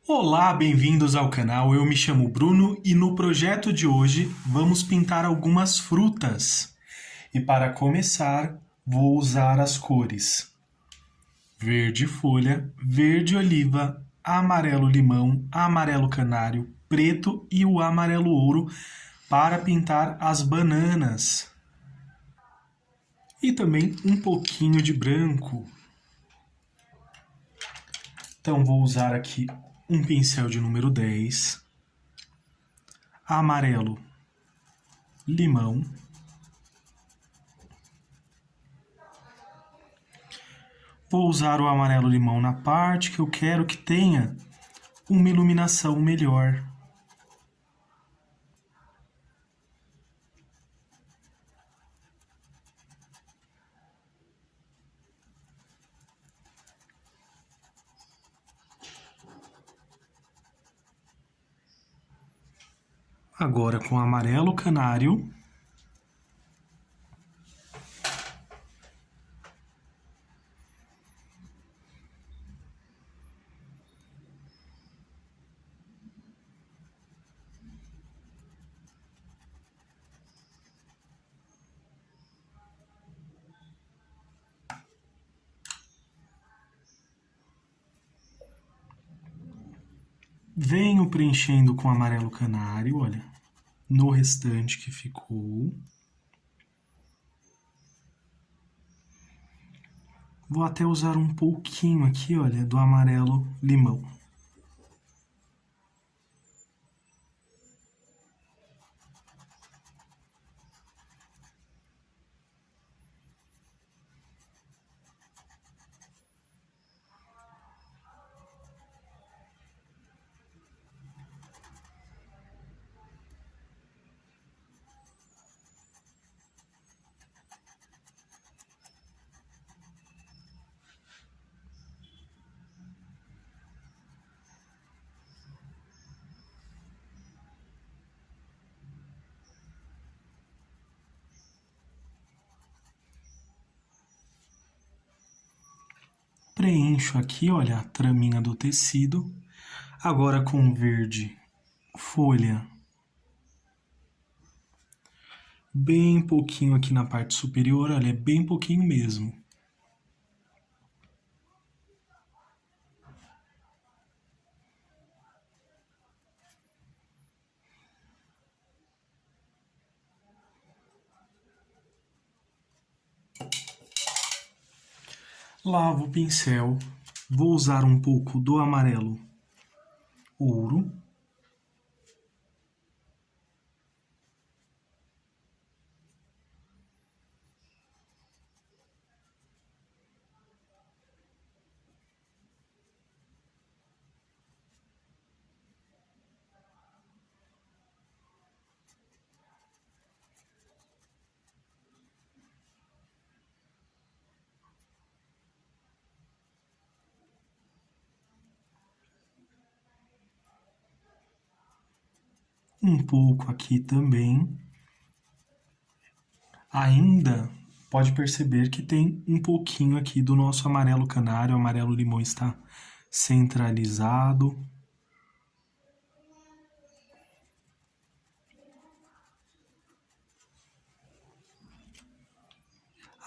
Olá, bem-vindos ao canal. Eu me chamo Bruno e no projeto de hoje vamos pintar algumas frutas. E para começar, vou usar as cores verde folha, verde oliva, amarelo limão, amarelo canário, preto e o amarelo ouro para pintar as bananas. E também um pouquinho de branco. Então vou usar aqui um pincel de número 10, amarelo, limão, vou usar o amarelo limão na parte que eu quero que tenha uma iluminação melhor. Agora com amarelo canário, venho preenchendo com amarelo canário, olha, no restante que ficou. Vou até usar um pouquinho aqui, olha, do amarelo limão. Preencho aqui, olha, a traminha do tecido. Agora com verde folha, bem pouquinho aqui na parte superior, olha, é bem pouquinho mesmo. Lavo o pincel, vou usar um pouco do amarelo ouro. Um pouco aqui também. Ainda pode perceber que tem um pouquinho aqui do nosso amarelo canário, o amarelo limão está centralizado.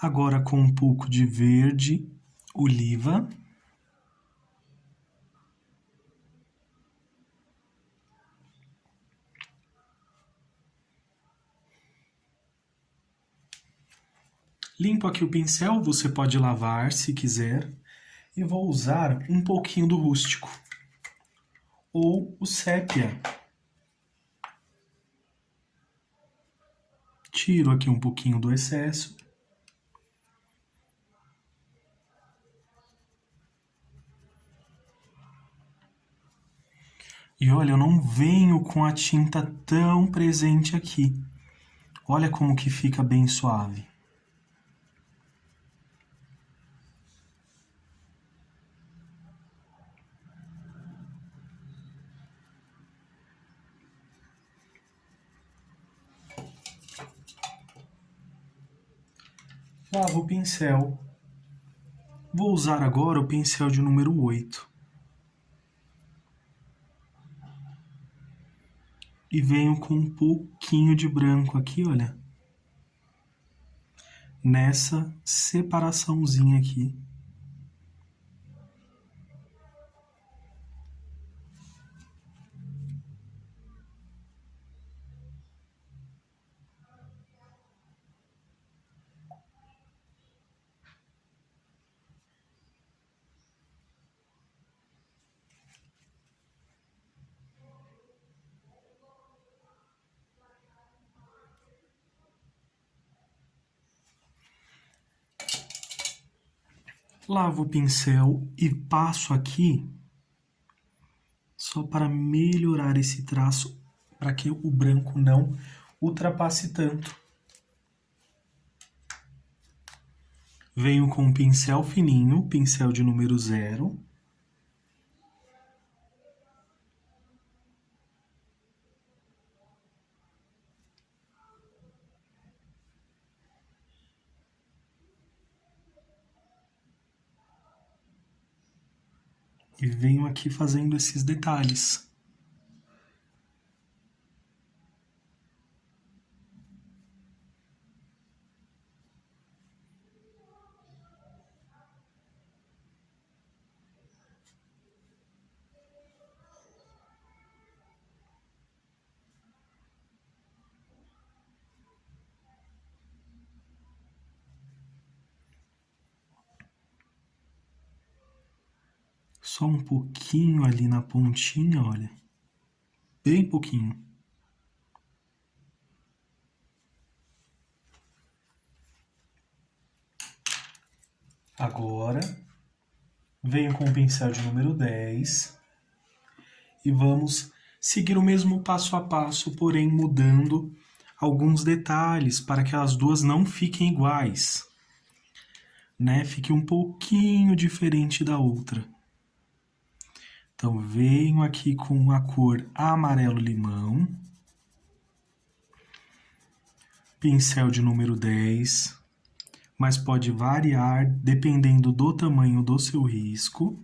Agora com um pouco de verde oliva. Limpo aqui o pincel, você pode lavar se quiser. E vou usar um pouquinho do rústico. Ou o sépia. Tiro aqui um pouquinho do excesso. E olha, eu não venho com a tinta tão presente aqui. Olha como que fica bem suave. Lavo o pincel. Vou usar agora o pincel de número 8. E venho com um pouquinho de branco aqui, olha. Nessa separaçãozinha aqui. Lavo o pincel e passo aqui só para melhorar esse traço, para que o branco não ultrapasse tanto. Venho com um pincel fininho, pincel de número 0. E venho aqui fazendo esses detalhes. Só um pouquinho ali na pontinha, olha. Bem pouquinho. Agora, venho com o pincel de número 10 e vamos seguir o mesmo passo a passo, porém mudando alguns detalhes para que as duas não fiquem iguais, né? Fique um pouquinho diferente da outra. Então, venho aqui com a cor amarelo-limão, pincel de número 10, mas pode variar dependendo do tamanho do seu risco.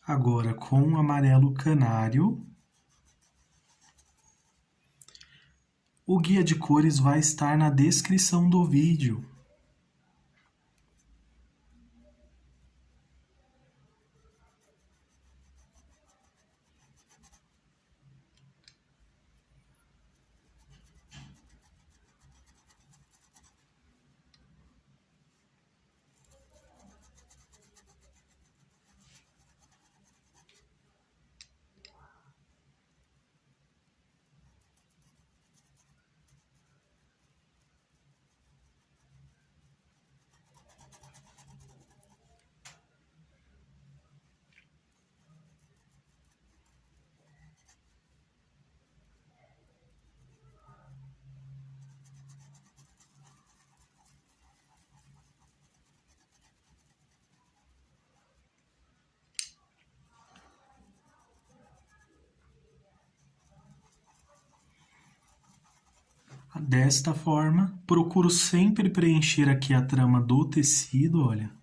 Agora, com o amarelo canário, o guia de cores vai estar na descrição do vídeo. Desta forma, procuro sempre preencher aqui a trama do tecido, olha,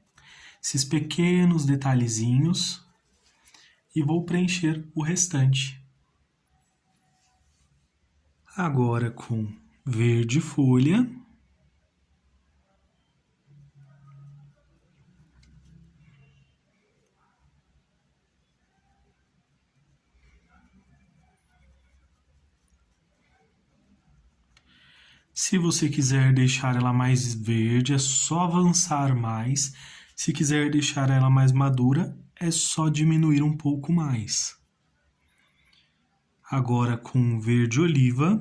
esses pequenos detalhezinhos, e vou preencher o restante. Agora com verde folha, se você quiser deixar ela mais verde, é só avançar mais. Se quiser deixar ela mais madura, é só diminuir um pouco mais. Agora com verde oliva.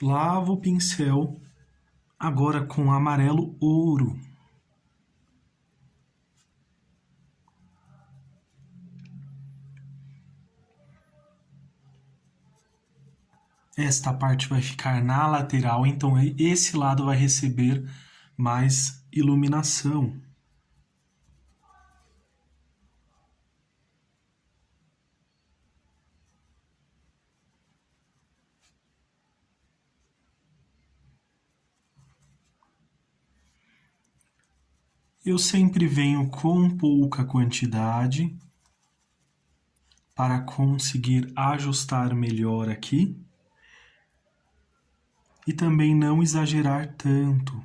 Lavo o pincel agora com amarelo ouro. Esta parte vai ficar na lateral, então esse lado vai receber mais iluminação. Eu sempre venho com pouca quantidade para conseguir ajustar melhor aqui e também não exagerar tanto.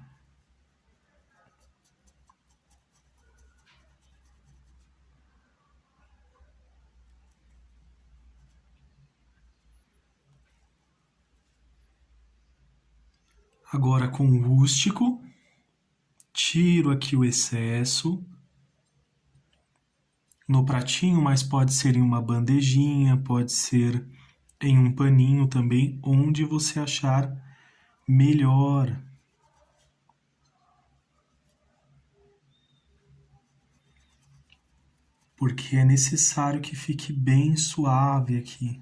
Agora com o rústico, tiro aqui o excesso. No pratinho, mas pode ser em uma bandejinha, pode ser em um paninho também, onde você achar melhor. Porque é necessário que fique bem suave aqui.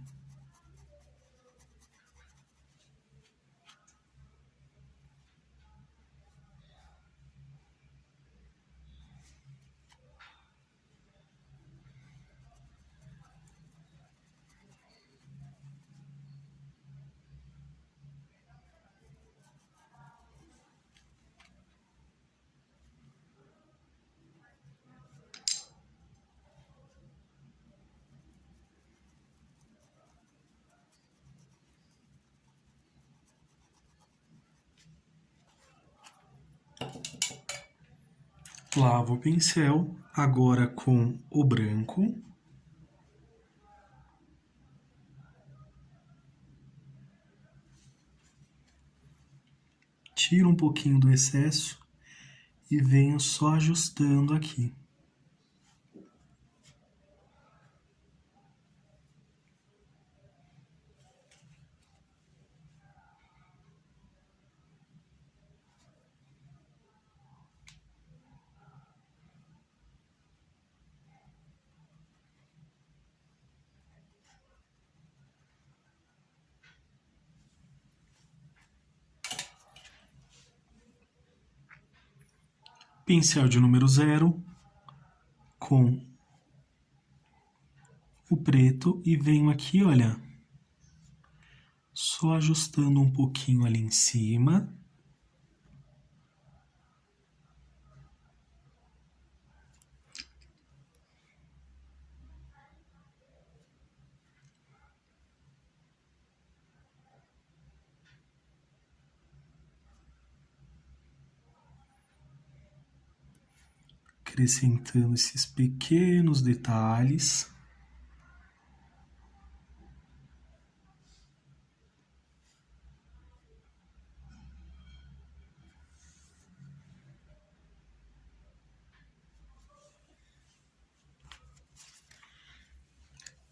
Lavo o pincel, agora com o branco. Tiro um pouquinho do excesso e venho só ajustando aqui. Pincel de número 0 com o preto e venho aqui, olha, só ajustando um pouquinho ali em cima. Acrescentando esses pequenos detalhes.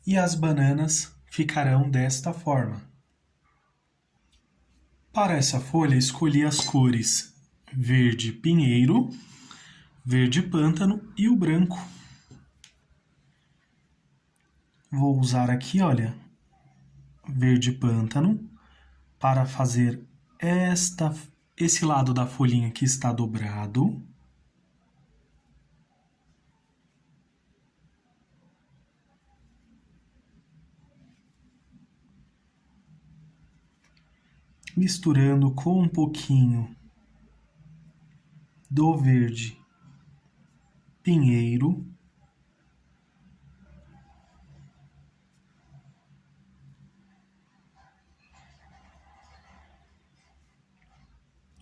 E as bananas ficarão desta forma. Para essa folha, escolhi as cores verde pinheiro, verde pântano e o branco. Vou usar aqui, olha, verde pântano para fazer esse lado da folhinha que está dobrado. Misturando com um pouquinho do verde pinheiro.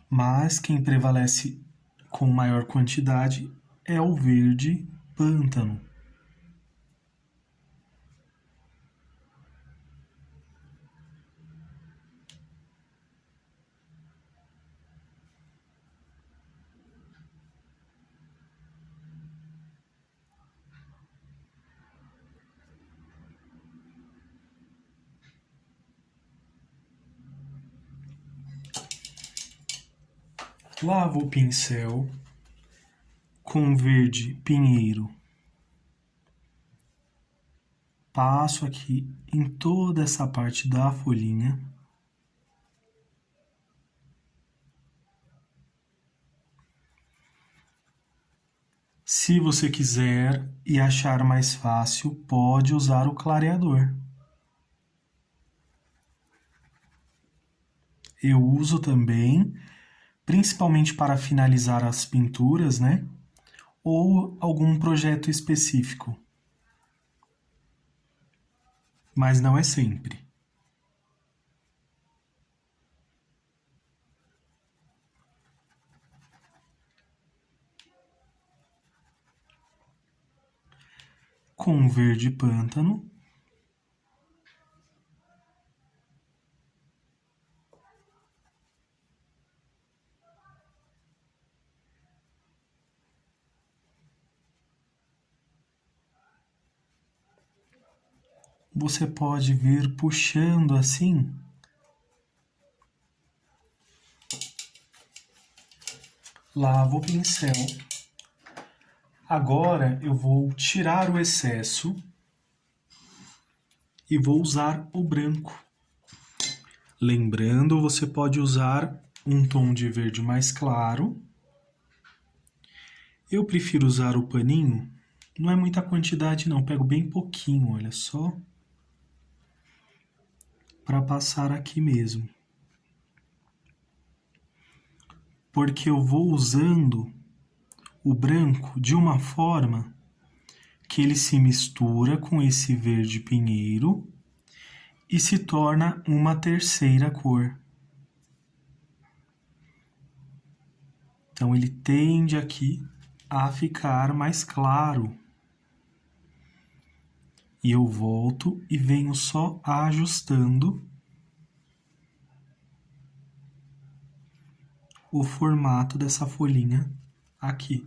Mas quem prevalece com maior quantidade é o verde pântano. Lavo o pincel com verde pinheiro. Passo aqui em toda essa parte da folhinha. Se você quiser e achar mais fácil, pode usar o clareador. Eu uso também, principalmente para finalizar as pinturas, né? Ou algum projeto específico. Mas não é sempre. Com verde pântano. Você pode vir puxando assim. Lavo o pincel. Agora eu vou tirar o excesso e vou usar o branco. Lembrando, você pode usar um tom de verde mais claro. Eu prefiro usar o paninho, não é muita quantidade não, pego bem pouquinho, olha só. Para passar aqui mesmo. Porque eu vou usando o branco de uma forma que ele se mistura com esse verde pinheiro e se torna uma terceira cor. Então ele tende aqui a ficar mais claro. E eu volto e venho só ajustando o formato dessa folhinha aqui.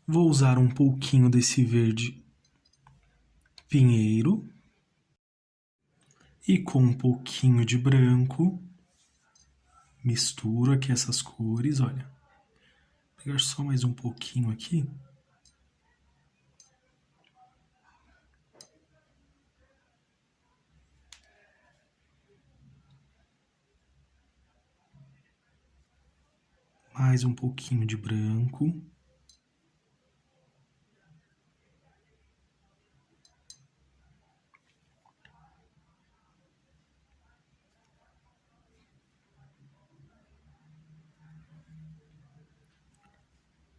Vou usar um pouquinho desse verde pinheiro e com um pouquinho de branco misturo aqui essas cores, olha. Vou pegar só mais um pouquinho aqui. Mais um pouquinho de branco.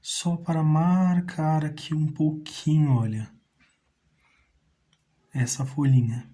Só para marcar aqui um pouquinho, olha, essa folhinha.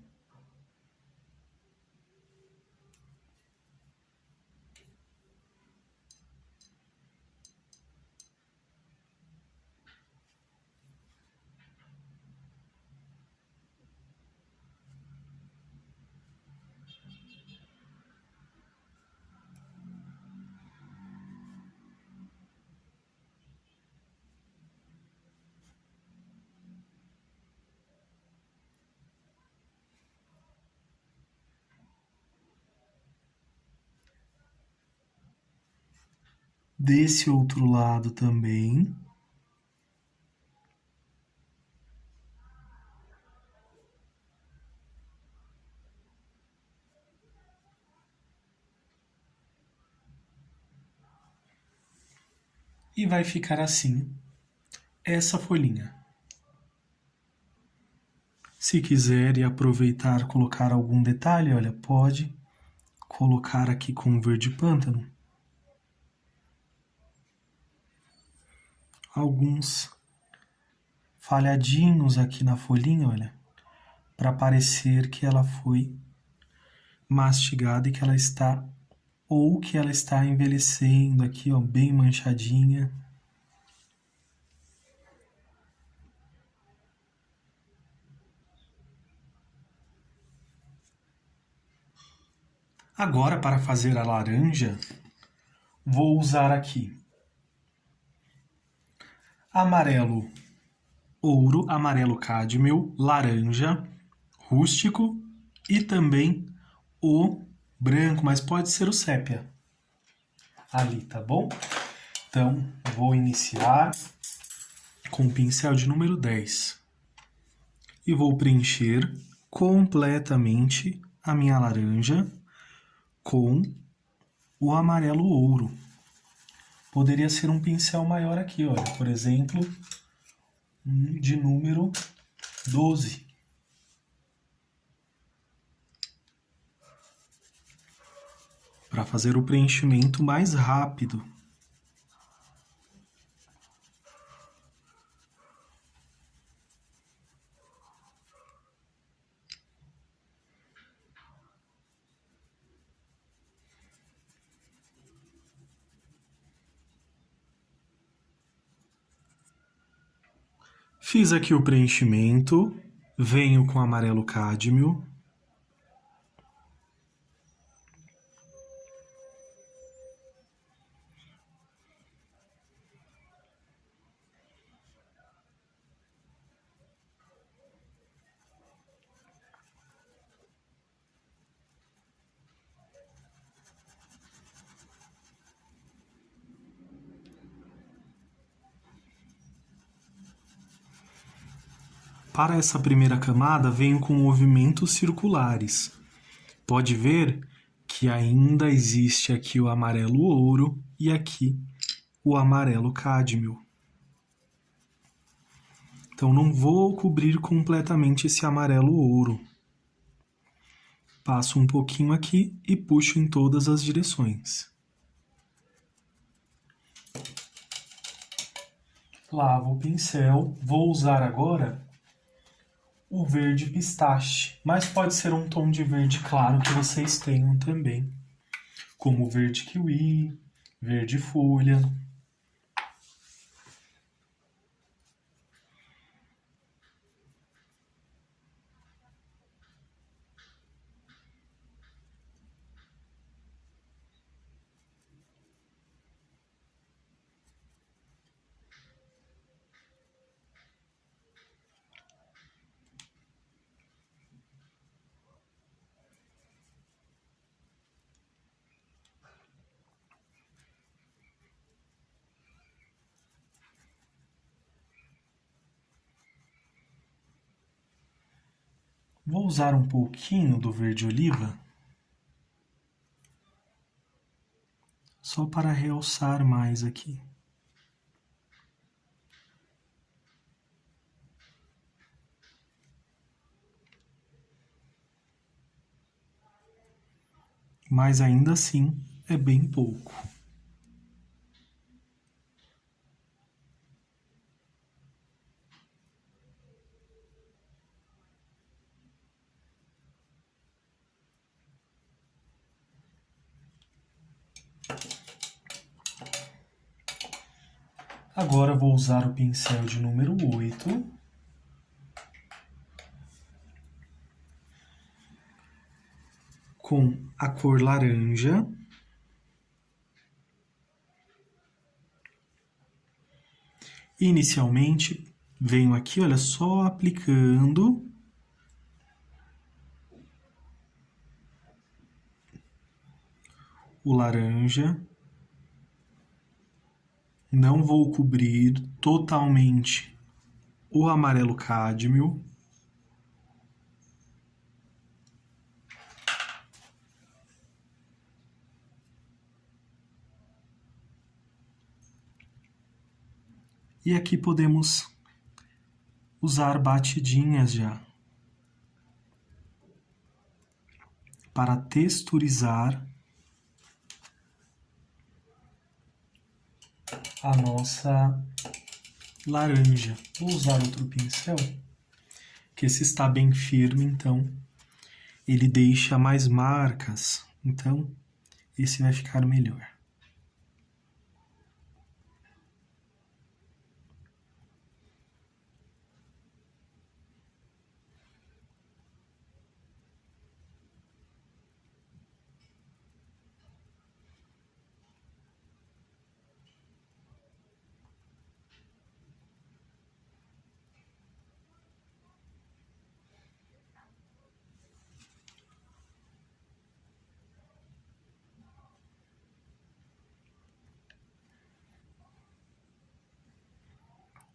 Desse outro lado também. E vai ficar assim, essa folhinha. Se quiser e aproveitar colocar algum detalhe, olha, pode colocar aqui com verde pântano. Alguns falhadinhos aqui na folhinha, olha, para parecer que ela foi mastigada e que ela está, ou que ela está envelhecendo aqui, ó, bem manchadinha. Agora, para fazer a laranja, vou usar aqui amarelo ouro, amarelo cádmio, laranja, rústico e também o branco, mas pode ser o sépia ali, tá bom? Então, vou iniciar com o pincel de número 10 e vou preencher completamente a minha laranja com o amarelo ouro. Poderia ser um pincel maior aqui, olha, por exemplo, de número 12. Para fazer o preenchimento mais rápido. Fiz aqui o preenchimento, venho com amarelo cádmio. Para essa primeira camada, venho com movimentos circulares. Pode ver que ainda existe aqui o amarelo ouro e aqui o amarelo cádmio. Então, não vou cobrir completamente esse amarelo ouro. Passo um pouquinho aqui e puxo em todas as direções. Lavo o pincel. Vou usar agora o verde pistache, mas pode ser um tom de verde claro que vocês tenham também, como verde kiwi, verde folha. Vou usar um pouquinho do verde oliva, só para realçar mais aqui. Mas ainda assim é bem pouco. Agora vou usar o pincel de número 8. Com a cor laranja. Inicialmente, venho aqui, olha, só aplicando o laranja. Não vou cobrir totalmente o amarelo cádmio. E aqui podemos usar batidinhas já para texturizar a nossa laranja. Vou usar outro pincel, que esse está bem firme, então ele deixa mais marcas. Então, esse vai ficar melhor.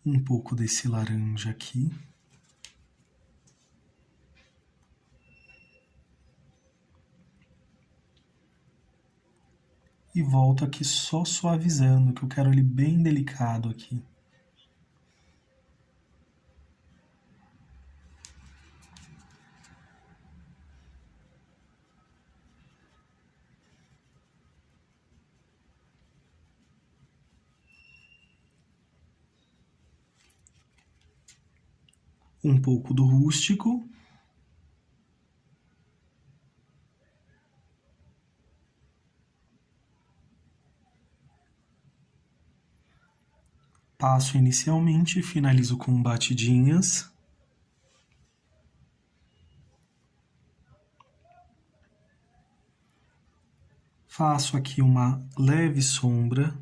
Um pouco desse laranja aqui. E volto aqui só suavizando, que eu quero ele bem delicado aqui. Um pouco do rústico. Passo inicialmente, finalizo com batidinhas. Faço aqui uma leve sombra.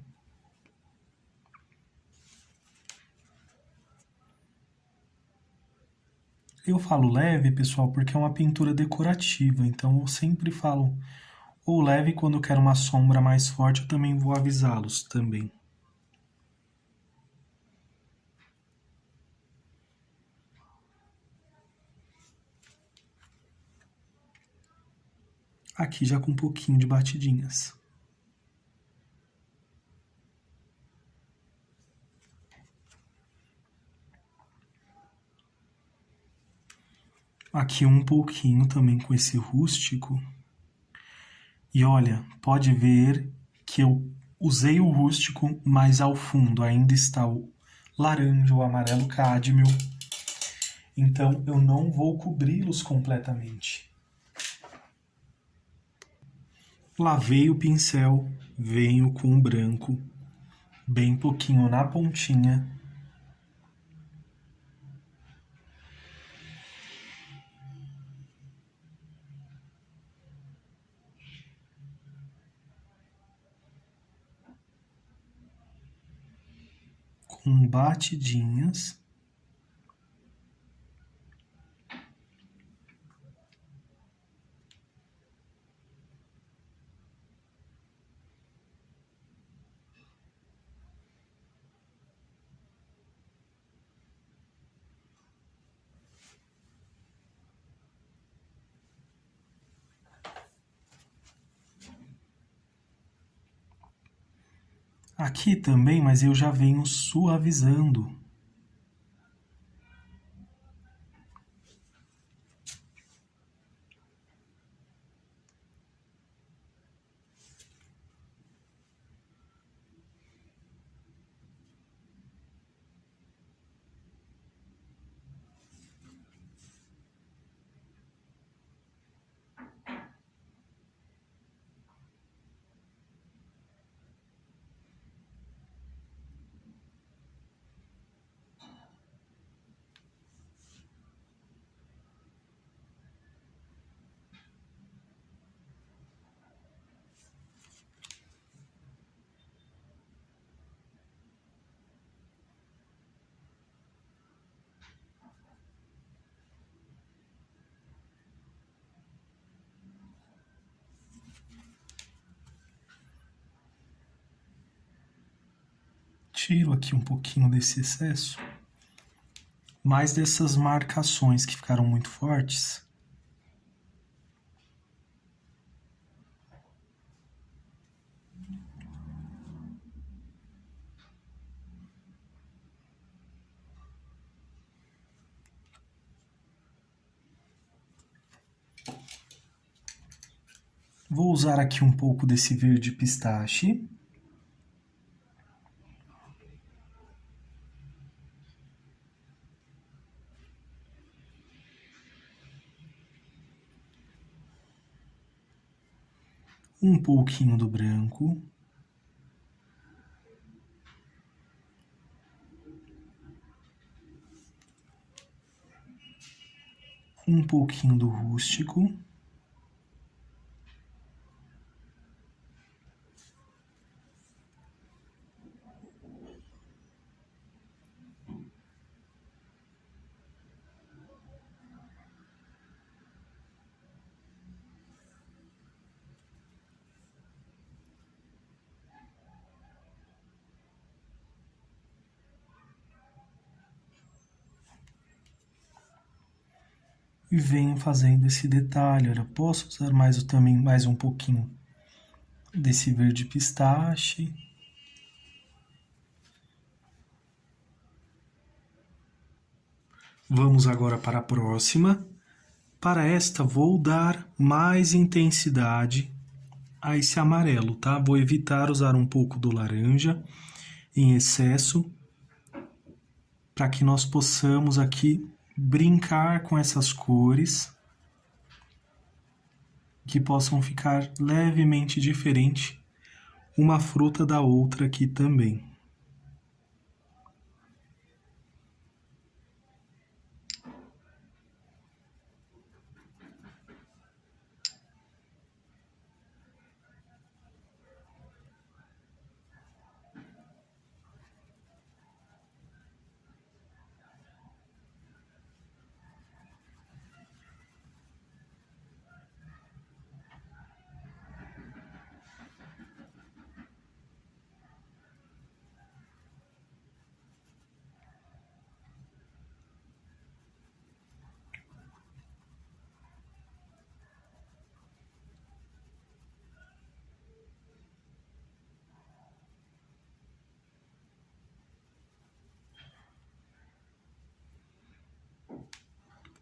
Eu falo leve, pessoal, porque é uma pintura decorativa, então eu sempre falo ou leve quando eu quero uma sombra mais forte, eu também vou avisá-los também. Aqui já com um pouquinho de batidinhas. Aqui um pouquinho também com esse rústico. E olha, pode ver que eu usei o rústico, mas ao fundo ainda está o laranja, o amarelo cádmio. Então eu não vou cobri-los completamente. Lavei o pincel, venho com o branco, bem pouquinho na pontinha. Com batidinhas. Aqui também, mas eu já venho suavizando. Tiro aqui um pouquinho desse excesso, mais dessas marcações que ficaram muito fortes. Vou usar aqui um pouco desse verde pistache. Um pouquinho do branco. Um pouquinho do rústico. e venho fazendo esse detalhe. Olha, posso usar também mais um pouquinho desse verde pistache. Vamos agora para a próxima. Para esta, vou dar mais intensidade a esse amarelo, tá? Vou evitar usar um pouco do laranja em excesso, para que nós possamos aqui brincar com essas cores que possam ficar levemente diferente uma fruta da outra aqui também.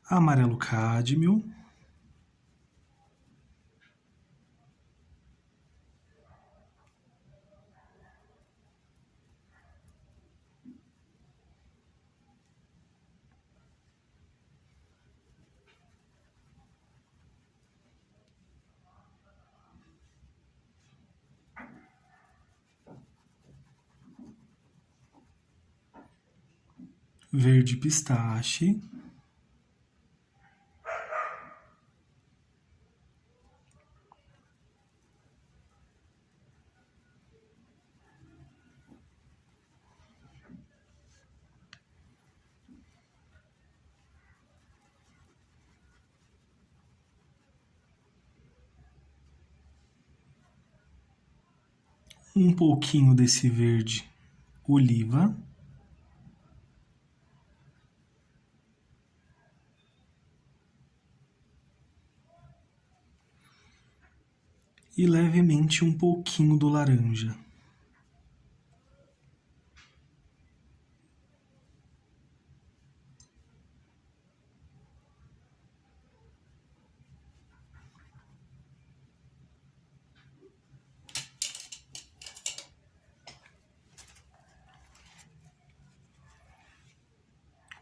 Amarelo cádmio. Verde pistache. Um pouquinho desse verde oliva. E levemente um pouquinho do laranja.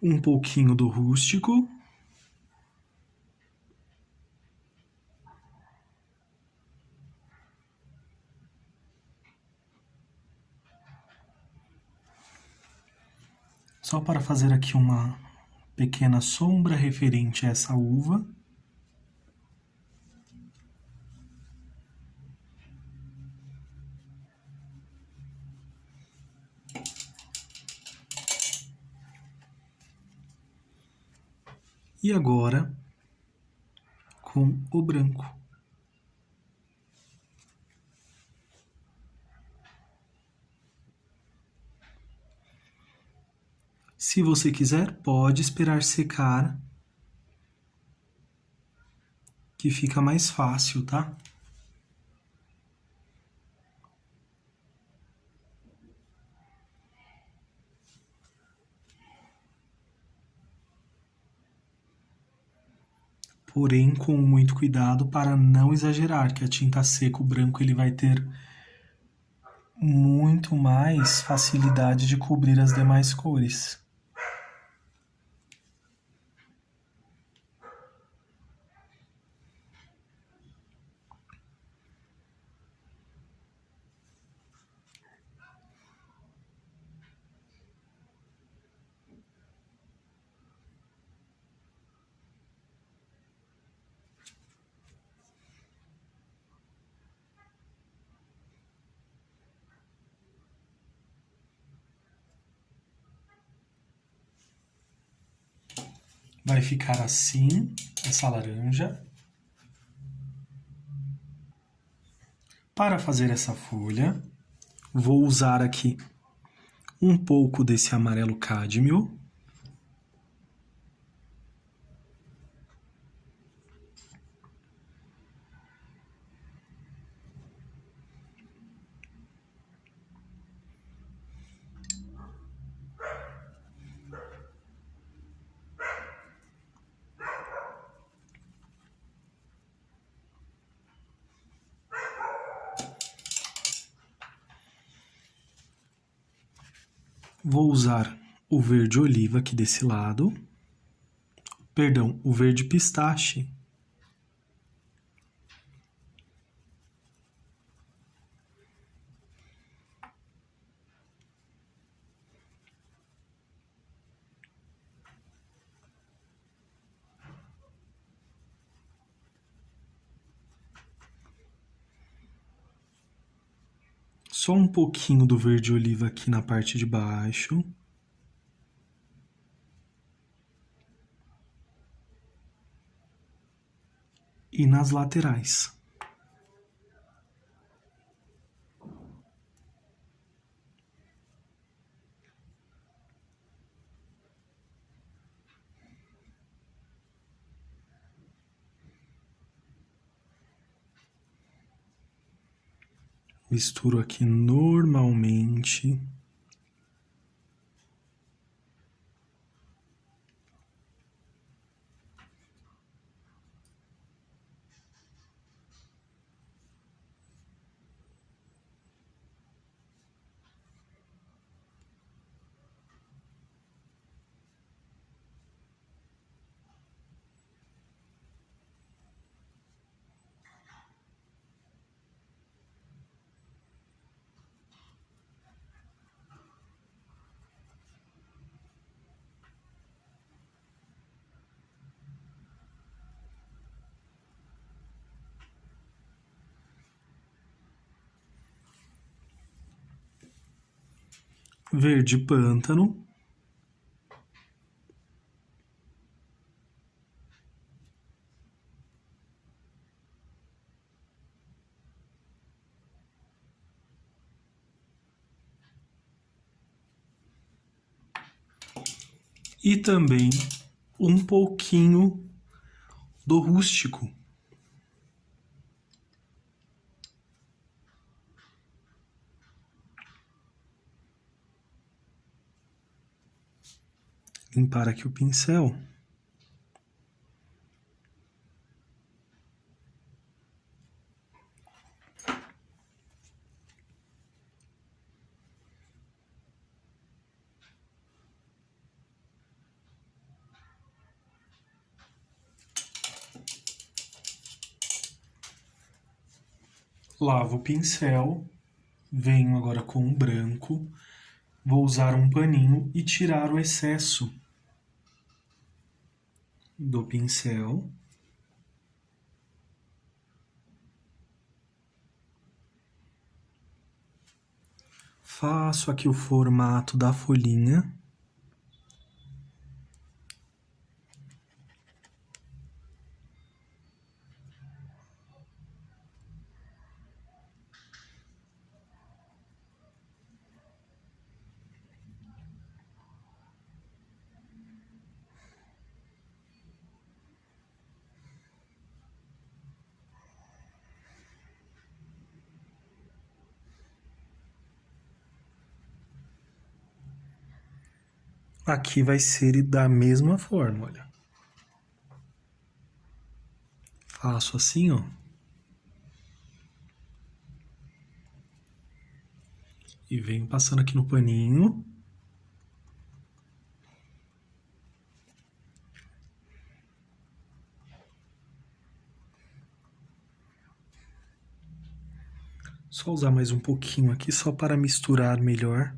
Um pouquinho do rústico. Só para fazer aqui uma pequena sombra referente a essa uva. E agora, com o branco. Se você quiser, pode esperar secar, que fica mais fácil, tá? Porém, com muito cuidado para não exagerar, que a tinta seca, o branco, ele vai ter muito mais facilidade de cobrir as demais cores. Vai ficar assim, essa laranja. Para fazer essa folha, vou usar aqui um pouco desse amarelo cádmio. Vou usar o verde oliva aqui desse lado. Perdão, o verde pistache. Só um pouquinho do verde oliva aqui na parte de baixo. E nas laterais. Misturo aqui normalmente. Verde pântano. E também um pouquinho do rústico. Limpar aqui o pincel. Lavo o pincel, venho agora com o branco, vou usar um paninho e tirar o excesso do pincel. Faço aqui o formato da folhinha. Aqui vai ser da mesma forma, olha. Faço assim, ó. E venho passando aqui no paninho. Só usar mais um pouquinho aqui, só para misturar melhor.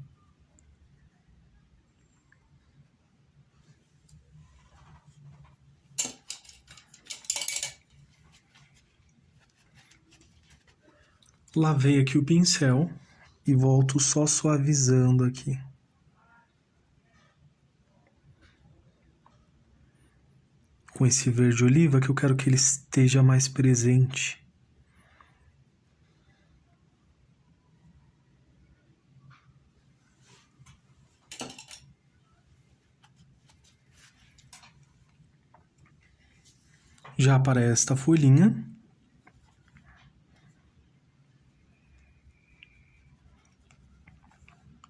Lavei aqui o pincel e volto só suavizando aqui. Com esse verde oliva que eu quero que ele esteja mais presente. Já para esta folhinha,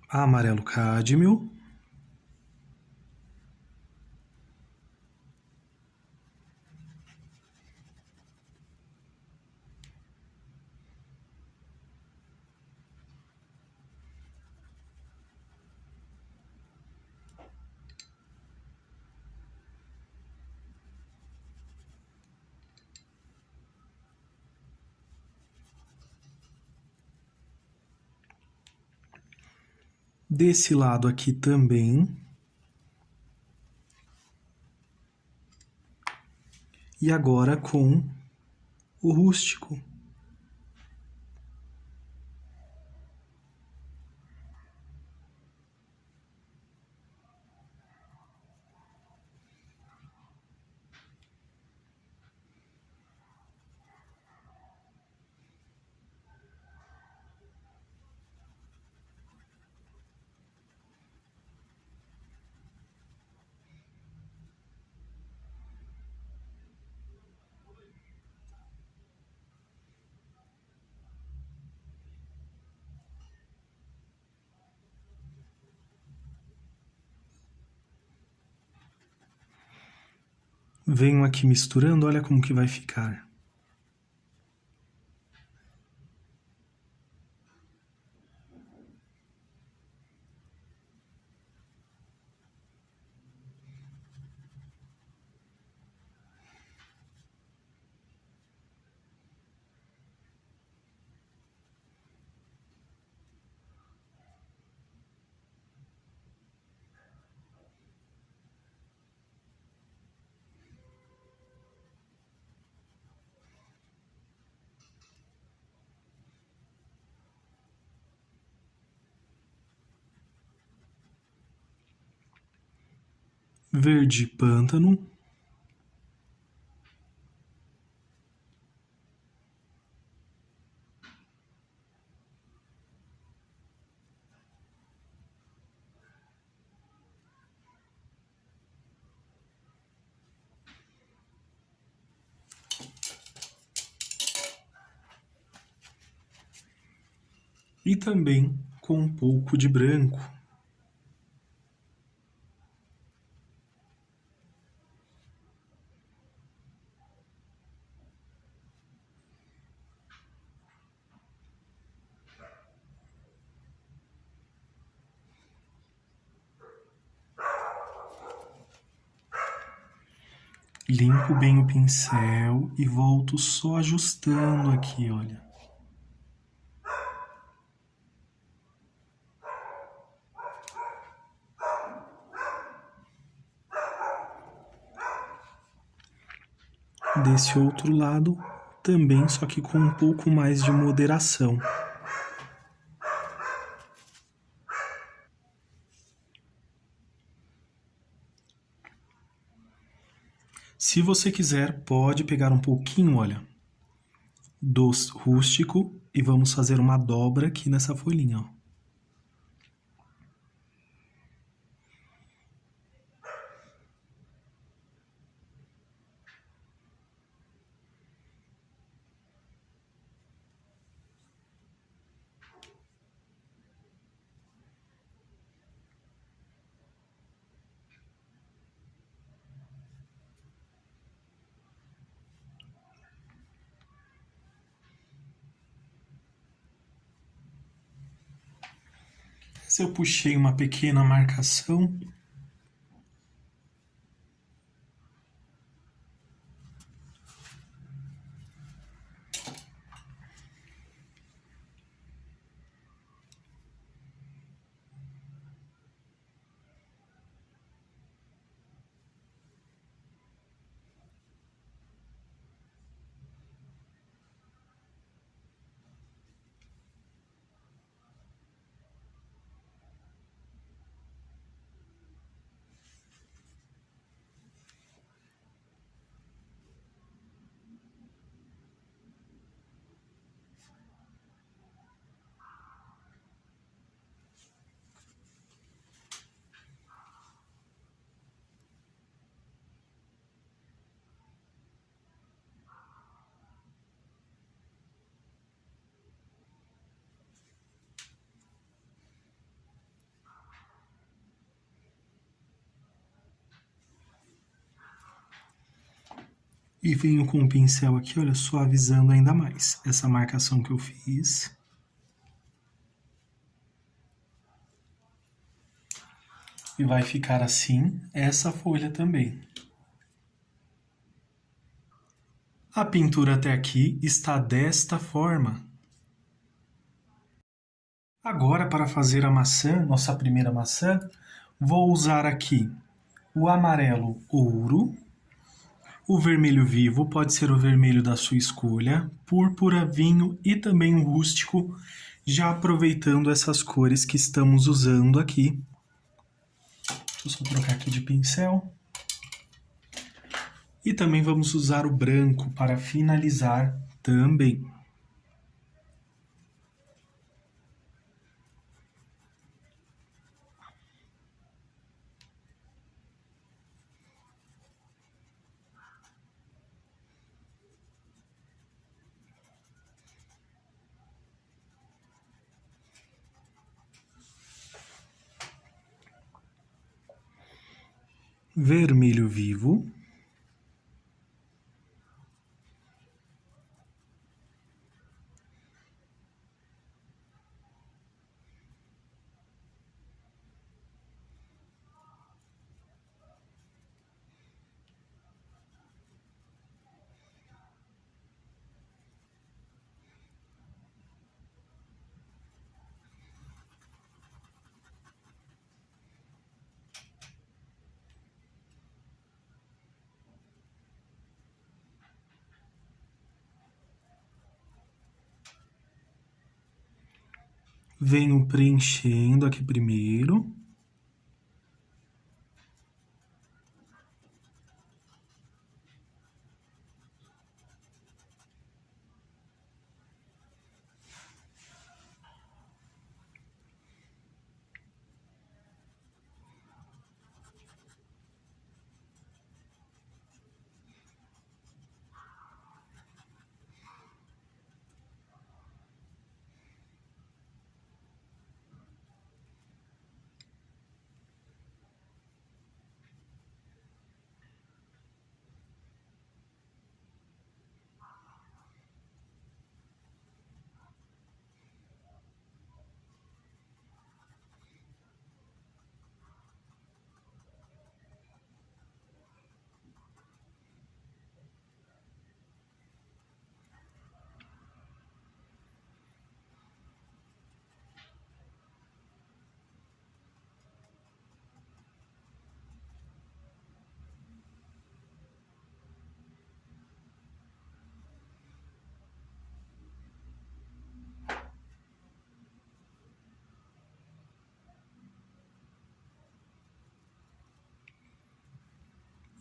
amarelo cádmio. Desse lado aqui também. E agora com o rústico. Venho aqui misturando, olha como que vai ficar. Verde pântano. E também com um pouco de branco. Limpo bem o pincel e volto só ajustando aqui, olha. Desse outro lado, também, só que com um pouco mais de moderação. Se você quiser, pode pegar um pouquinho, olha, do rústico e vamos fazer uma dobra aqui nessa folhinha, ó. Se eu puxei uma pequena marcação, e venho com o pincel aqui, olha, suavizando ainda mais essa marcação que eu fiz. E vai ficar assim essa folha também. A pintura até aqui está desta forma. Agora, para fazer a maçã, nossa primeira maçã, vou usar aqui o amarelo ouro, o vermelho vivo, pode ser o vermelho da sua escolha, púrpura, vinho e também o rústico, já aproveitando essas cores que estamos usando aqui. Deixa eu só trocar aqui de pincel. E também vamos usar o branco para finalizar também. Vermelho vivo. Venho preenchendo aqui primeiro.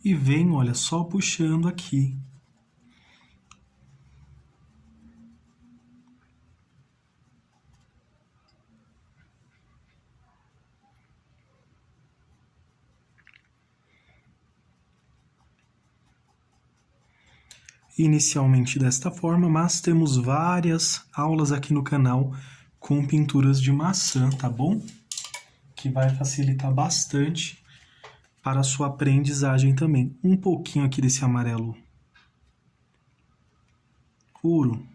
E venho, olha, só puxando aqui. Inicialmente desta forma, mas temos várias aulas aqui no canal com pinturas de maçã, tá bom? Que vai facilitar bastante para a sua aprendizagem também. Um pouquinho aqui desse amarelo ouro.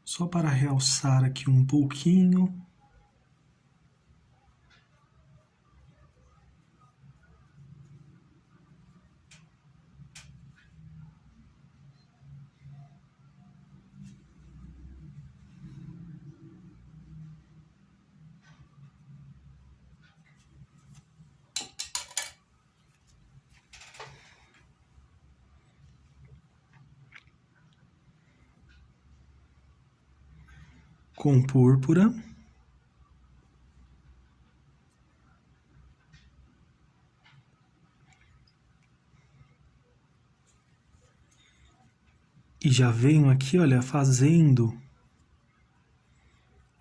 Só para realçar aqui um pouquinho. Com púrpura. E já venho aqui, olha, fazendo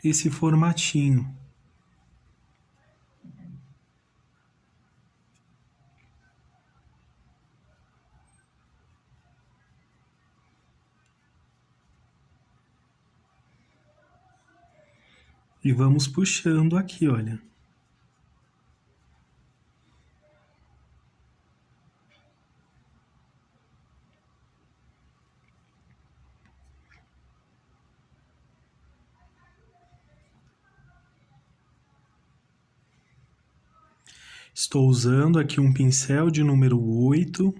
esse formatinho. E vamos puxando aqui, olha. Estou usando aqui um pincel de número 8.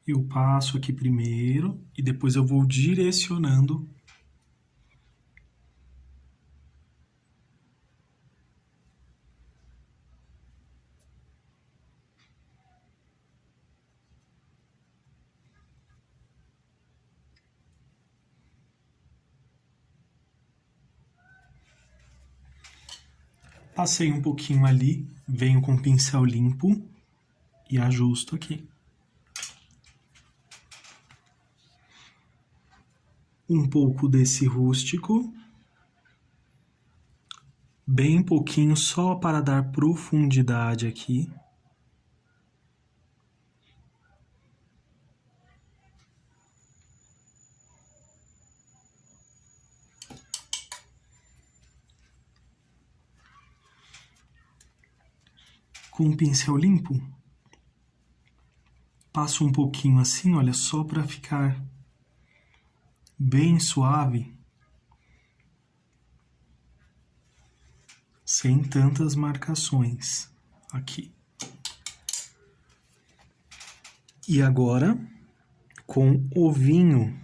Eu passo aqui primeiro e depois eu vou direcionando. Passei um pouquinho ali, venho com o pincel limpo e ajusto aqui. Um pouco desse rústico, bem pouquinho só para dar profundidade aqui. Com o pincel limpo, passo um pouquinho assim, olha, só para ficar bem suave, sem tantas marcações aqui. E agora, com o vinho,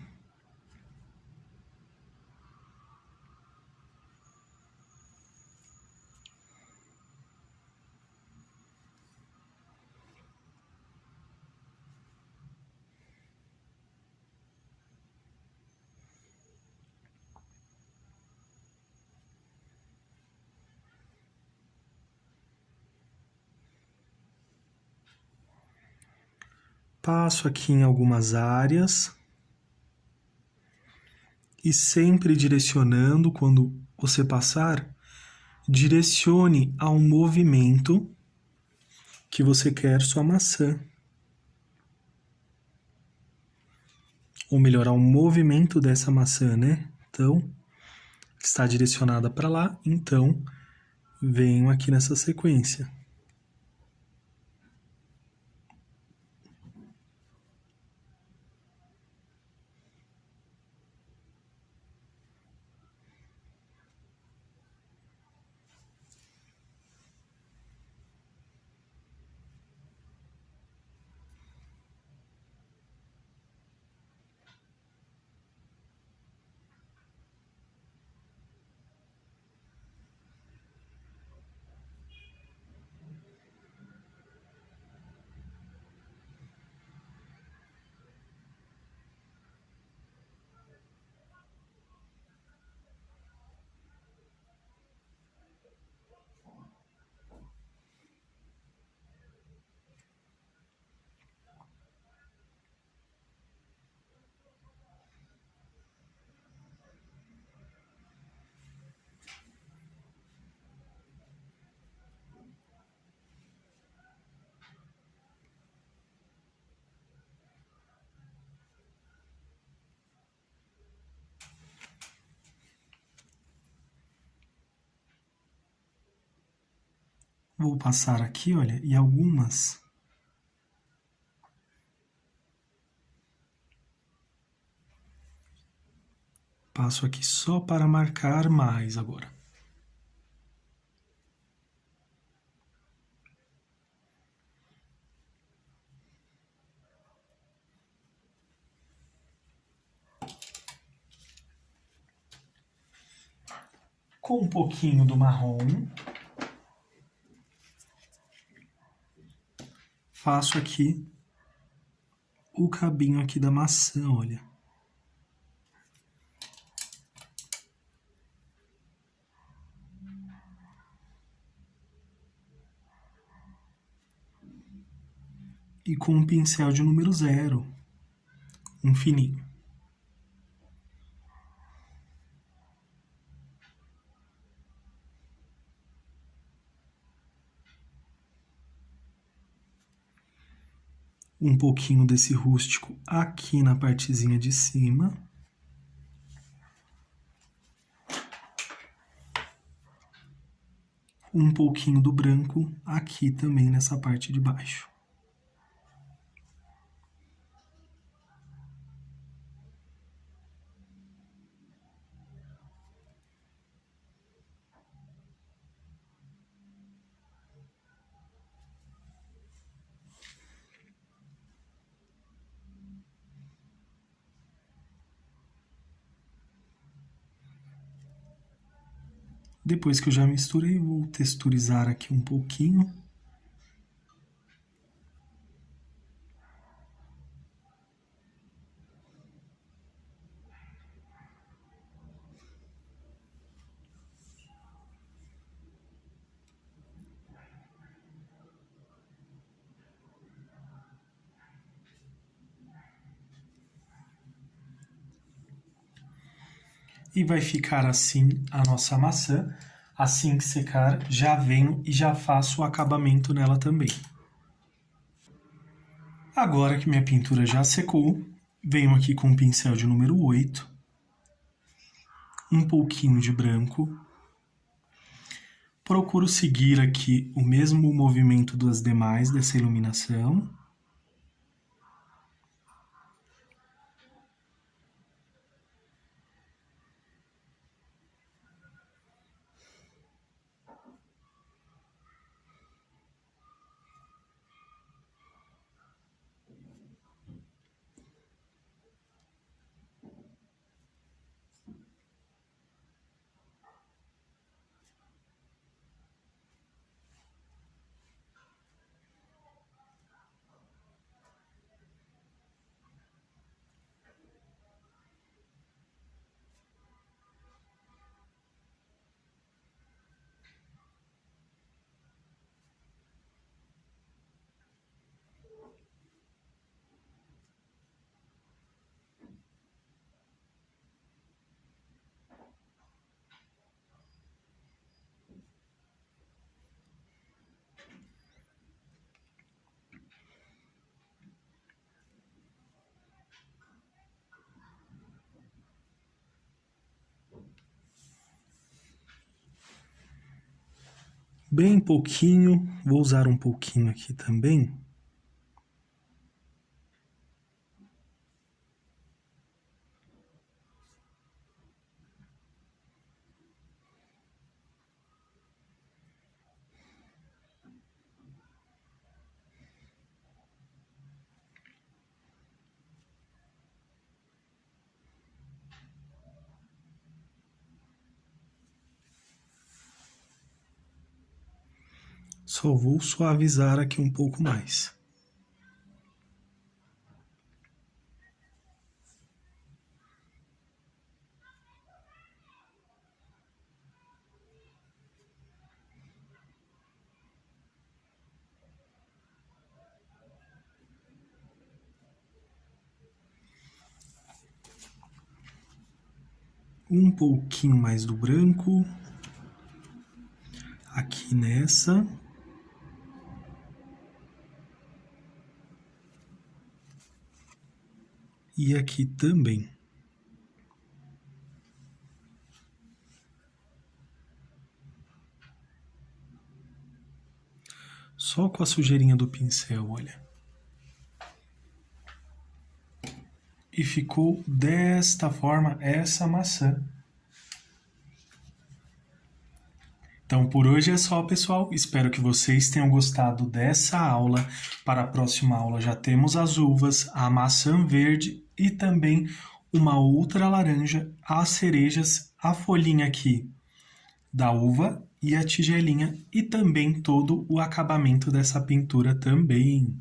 passo aqui em algumas áreas e sempre direcionando, quando você passar, direcione ao movimento que você quer sua maçã. Ou melhor, ao movimento dessa maçã, né? Então, está direcionada para lá, então venho aqui nessa sequência. Vou passar aqui, olha, e algumas passo aqui só para marcar mais agora. Com um pouquinho do marrom, faço aqui o cabinho aqui da maçã, olha. e com um pincel de número 0, um fininho. Um pouquinho desse rústico aqui na partezinha de cima. Um pouquinho do branco aqui também nessa parte de baixo. Depois que eu já misturei, vou texturizar aqui um pouquinho. E vai ficar assim a nossa maçã. Assim que secar, já venho e já faço o acabamento nela também. Agora que minha pintura já secou, venho aqui com o pincel de número 8, um pouquinho de branco. Procuro seguir aqui o mesmo movimento das demais dessa iluminação. Bem pouquinho, vou usar um pouquinho aqui também. Só vou suavizar aqui um pouco mais. Um pouquinho mais do branco. Aqui nessa. E aqui também. Só com a sujeirinha do pincel, olha. E ficou desta forma essa maçã. Então, por hoje é só, pessoal. Espero que vocês tenham gostado dessa aula. Para a próxima aula já temos as uvas, a maçã verde e também uma outra laranja, as cerejas, a folhinha aqui da uva e a tigelinha e também todo o acabamento dessa pintura também.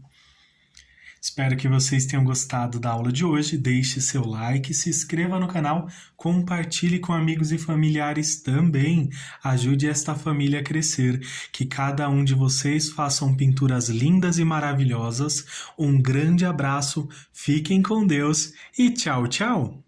Espero que vocês tenham gostado da aula de hoje. Deixe seu like, se inscreva no canal, compartilhe com amigos e familiares também. Ajude esta família a crescer. Que cada um de vocês façam pinturas lindas e maravilhosas. Um grande abraço, fiquem com Deus e tchau, tchau!